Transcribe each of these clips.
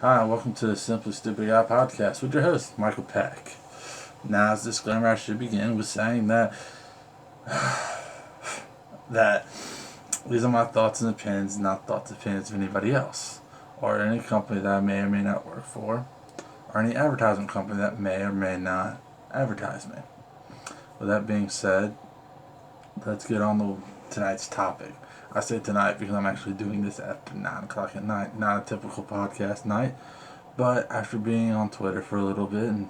Hi, and welcome to the Simply Stupid Guy podcast with your host, Michael Peck. Now, as a disclaimer, I should begin with saying that these are my thoughts and opinions, not thoughts and opinions of anybody else, or any company that I may or may not work for, or any advertising company that may or may not advertise me. With that being said, let's get on to tonight's topic. I say tonight because I'm actually doing this after 9 o'clock at night, not a typical podcast night. But after being on Twitter for a little bit and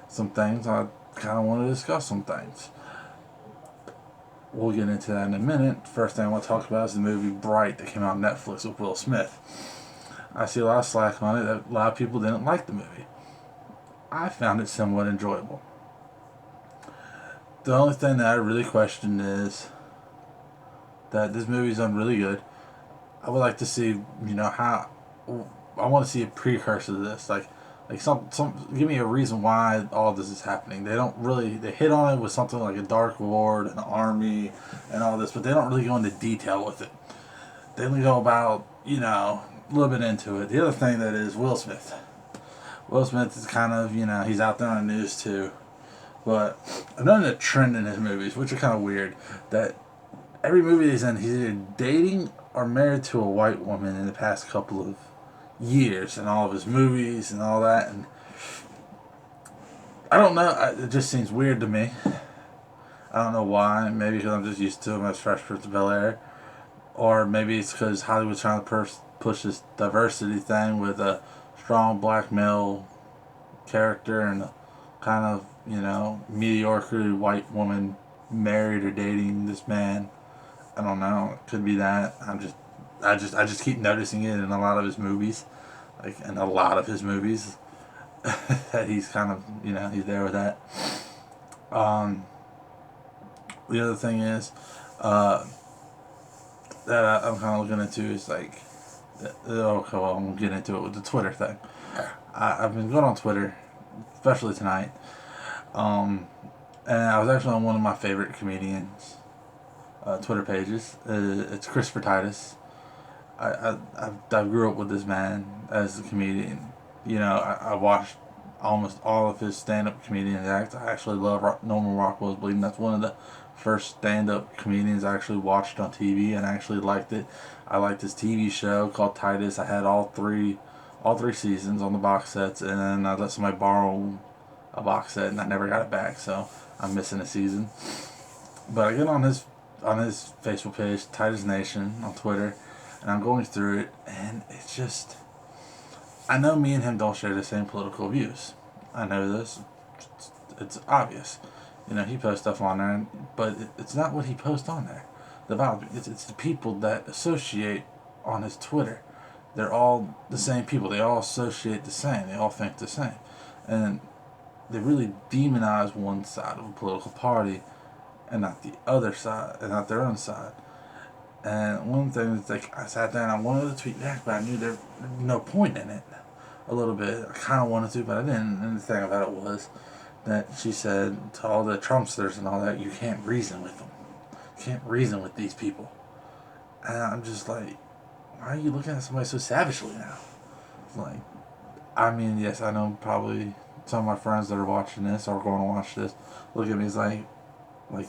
some things, I kind of want to discuss some things. We'll get into that in a minute. First thing I want to talk about is the movie Bright that came out on Netflix with Will Smith. I see a lot of slack on it that a lot of people didn't like the movie. I found it somewhat enjoyable. The only thing that I really question is that this movie's done really good. I would like to see, how. I want to see a precursor to this, like some. Give me a reason why all this is happening. They hit on it with something like a Dark Lord, an army, and all this, but they don't really go into detail with it. They only go about, a little bit into it. The other thing that is Will Smith. Will Smith is kind of, he's out there on the news too, but I've noticed a trend in his movies, which are kind of weird, that every movie he's in, he's either dating or married to a white woman in the past couple of years in all of his movies and all that. And I don't know, it just seems weird to me. I don't know why. Maybe because I'm just used to him as Fresh Prince of Bel-Air. Or maybe it's because Hollywood's trying to push this diversity thing with a strong black male character and a kind of, mediocre white woman married or dating this man. I don't know. It could be that. I just keep noticing it in a lot of his movies, that he's kind of, he's there with that. The other thing is, that I'm kind of looking into is I'm gonna get into it with the Twitter thing. I've been going on Twitter, especially tonight, and I was actually on one of my favorite comedians' Twitter pages. It's Christopher Titus. I grew up with this man as a comedian. I watched almost all of his stand-up comedian acts. I actually love Norman Rockwell's Bleeding. That's one of the first stand-up comedians I actually watched on TV and I actually liked it. I liked his TV show called Titus. I had all three seasons on the box sets, and then I let somebody borrow a box set and I never got it back, so I'm missing a season. But I get on his Facebook page, Titus Nation, on Twitter, and I'm going through it, and it's just, I know me and him don't share the same political views. I know this. It's obvious. He posts stuff on there, but it's not what he posts on there. It's the people that associate on his Twitter. They're all the same people. They all associate the same. They all think the same. And they really demonize one side of a political party and not the other side, and not their own side. And one thing is, I sat there and I wanted to tweet back, but I knew there was no point in it. A little bit. I kind of wanted to, but I didn't. And the thing about it was that she said to all the Trumpsters and all that, you can't reason with them. You can't reason with these people. And I'm just like, why are you looking at somebody so savagely now? Yes, I know probably some of my friends that are watching this or going to watch this look at me as like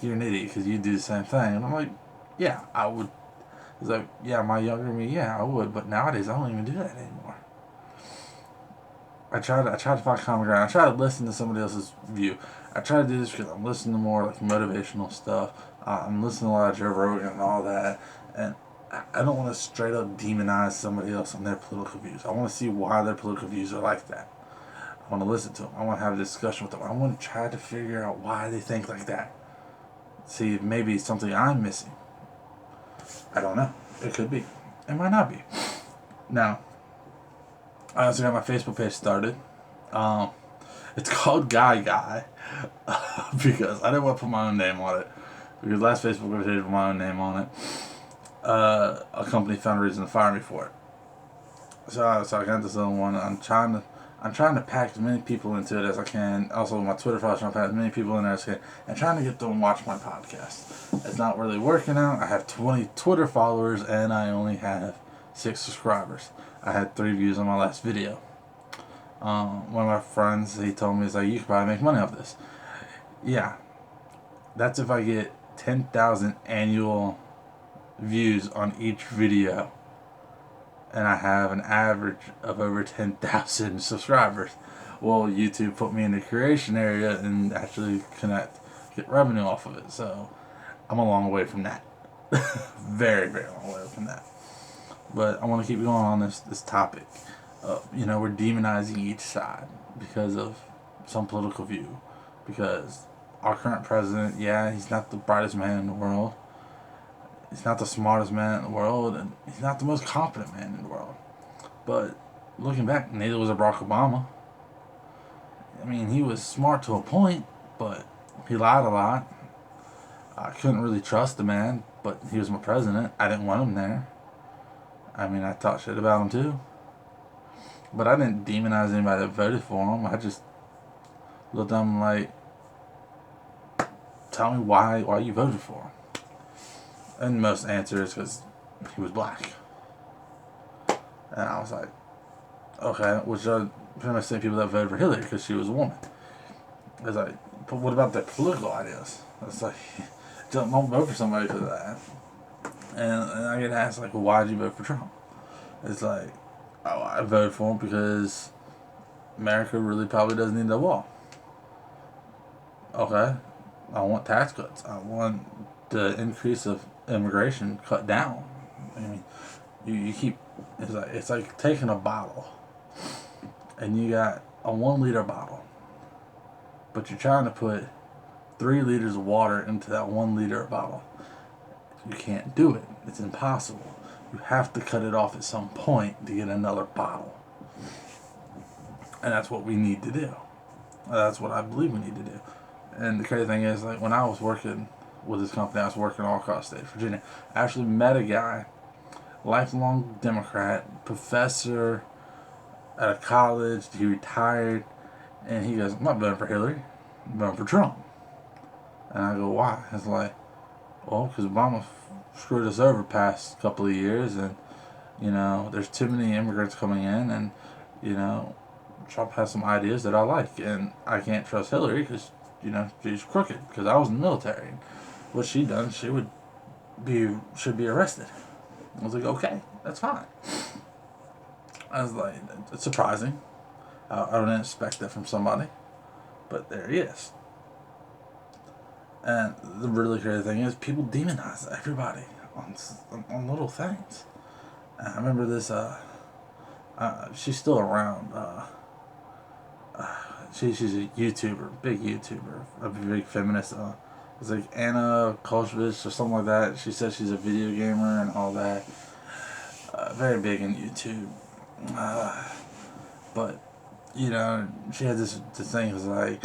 you're an idiot because you do the same thing. And I'm like, yeah, I would. He's like, yeah, my younger me, yeah, I would, but nowadays I don't even do that anymore. I try to find common ground. I try to listen to somebody else's view. I try to do this because I'm listening to more motivational stuff. I'm listening to a lot of Joe Rogan and all that, and I don't want to straight up demonize somebody else on their political views. I want to see why their political views are like that. I want to listen to them. I want to have a discussion with them. I want to try to figure out why they think like that. See if maybe it's something I'm missing. I don't know. It could be. It might not be. Now, I also got my Facebook page started. It's called Guy Guy because I didn't want to put my own name on it. Because last Facebook page with my own name on it, a company found a reason to fire me for it. So I got this other one. I'm trying to pack as many people into it as I can. Also, my Twitter followers, trying to pack as many people in there as I can, and trying to get them to watch my podcast. It's not really working out. I have 20 Twitter followers, and I only have 6 subscribers. I had 3 views on my last video. One of my friends, he told me, he's like, you could probably make money off this. Yeah, that's if I get 10,000 annual views on each video, and I have an average of over 10,000 subscribers. Well, YouTube put me in the creation area and actually get revenue off of it. So I'm a long way from that. Very, very long way from that. But I want to keep going on this topic. We're demonizing each side because of some political view. Because our current president, yeah, he's not the brightest man in the world. He's not the smartest man in the world, and he's not the most competent man in the world. But looking back, neither was Barack Obama. I mean, he was smart to a point, but he lied a lot. I couldn't really trust the man, but he was my president. I didn't want him there. I mean, I talked shit about him too. But I didn't demonize anybody that voted for him. I just looked at him like, tell me why you voted for him. And most answer is because he was black. And I was like, okay, which are pretty much the same people that voted for Hillary because she was a woman. I was like, but what about their political ideas? It's like, don't vote for somebody for that. And I get asked, like, well, why did you vote for Trump? It's like, oh, I voted for him because America really probably doesn't need a wall. Okay, I want tax cuts. I want the increase of immigration cut down. I mean, you keep, it's like taking a bottle and you got a 1 liter bottle, but you're trying to put 3 liters of water into that 1 liter bottle. You can't do it. It's impossible. You have to cut it off at some point to get another bottle. And that's what we need to do. That's what I believe we need to do. And the crazy thing is, like, when I was working with this company, I was working all across the state of Virginia. I actually met a guy, lifelong Democrat, professor at a college. He retired, and he goes, I'm not voting for Hillary, I'm voting for Trump. And I go, why? It's like, well, because Obama screwed us over past couple of years, and, there's too many immigrants coming in, and, Trump has some ideas that I like, and I can't trust Hillary because, she's crooked, because I was in the military. What she done, should be arrested. I was like, okay, that's fine. I was like, it's surprising. I don't expect that from somebody, but there he is. And the really crazy thing is, people demonize everybody on little things. And I remember this. She's still around. She's a YouTuber, big YouTuber, a big feminist. It's like Anna Kolshovich or something like that. She says she's a video gamer and all that. Very big in YouTube. But she had this thing. It was like,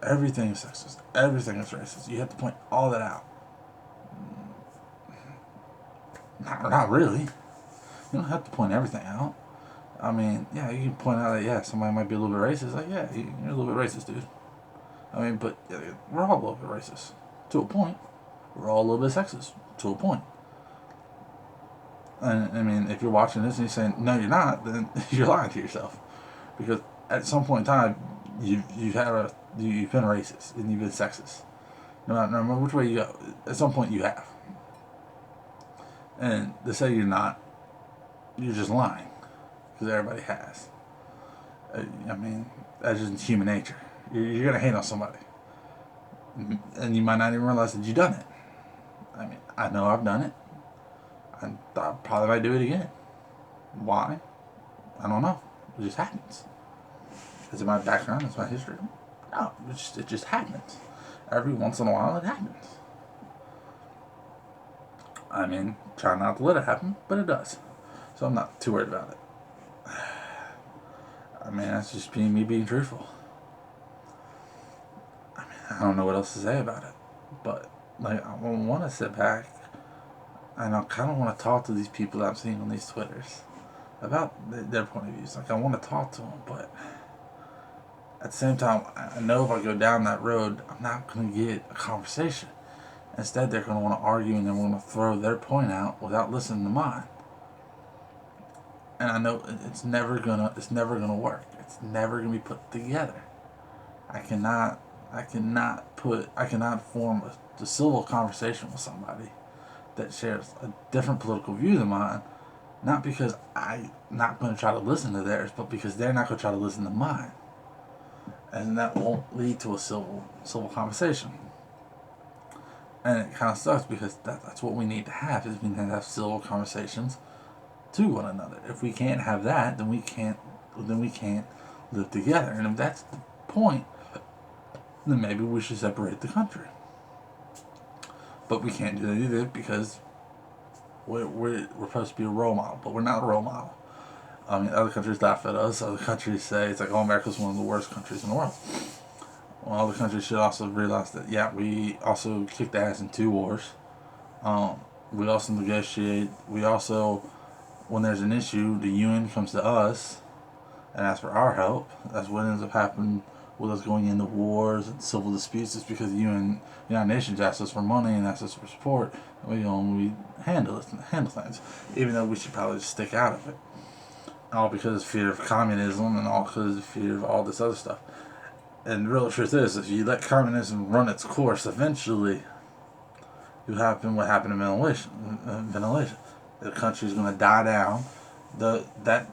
everything is sexist, everything is racist. You have to point all that out. Not really. You don't have to point everything out. I mean, yeah, you can point out that, yeah, somebody might be a little bit racist. Like, yeah, you're a little bit racist, dude. I mean, but yeah, we're all a little bit racist. To a point. We're all a little bit sexist. To a point. And, I mean, if you're watching this and you're saying, no, you're not, then you're lying to yourself. Because at some point in time, you've been racist and you've been sexist. No matter which way you go, at some point you have. And to say you're not, you're just lying. Because everybody has. I mean, that's just human nature. You're going to hate on somebody. And you might not even realize that you've done it. I mean, I know I've done it. I probably might do it again. Why? I don't know. It just happens. Is it my background? Is it my history? No, it just happens. Every once in a while it happens. I mean, try not to let it happen, but it does. So I'm not too worried about it. I mean, that's just me being truthful. I mean, I don't know what else to say about it. But, like, I want to sit back and I kind of want to talk to these people that I'm seeing on these Twitters about their point of views. Like, I want to talk to them, but at the same time, I know if I go down that road, I'm not going to get a conversation. Instead, they're going to want to argue and they're going to throw their point out without listening to mine. and I know it's never gonna work. It's never gonna be put together. I cannot form a civil conversation with somebody that shares a different political view than mine, not because I'm not going to try to listen to theirs, but because they're not going to try to listen to mine, and that won't lead to a civil conversation. And it kind of sucks because that's what we need to have, is we need to have civil conversations to one another. If we can't have that, then we can't live together. And if that's the point, then maybe we should separate the country. But we can't do that either because we're supposed to be a role model, but we're not a role model. I mean, other countries laugh at us. Other countries say it's like, oh, America's one of the worst countries in the world. Well, other countries should also realize that, yeah, we also kicked ass in 2 wars. We also negotiate. We also, when there's an issue, the UN comes to us and asks for our help. That's what ends up happening with us going into wars and civil disputes. It's because the United Nations asks us for money and asks us for support. And we handle things, even though we should probably just stick out of it. All because of fear of communism and all because of fear of all this other stuff. And the real truth is, if you let communism run its course, eventually you happen what happened in ventilation. The country's going to die down. That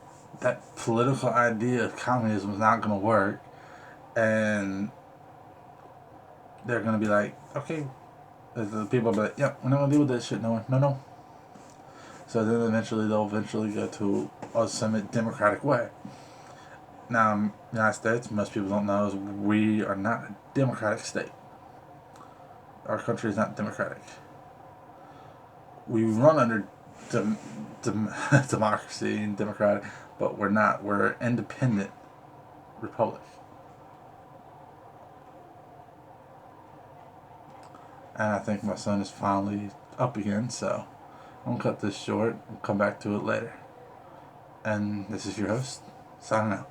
political idea of communism is not going to work, and they're going to be like, okay, the people will be like, yep, we're not going to deal with that shit. No. So then they'll go to a semi-democratic way. Now, the United States, most people don't know, is we are not a democratic state. Our country is not democratic. We run under democracy and democratic, but we're not. We're an independent republic. And I think my son is finally up again, so I'm going to cut this short and come back to it later. And this is your host, signing out.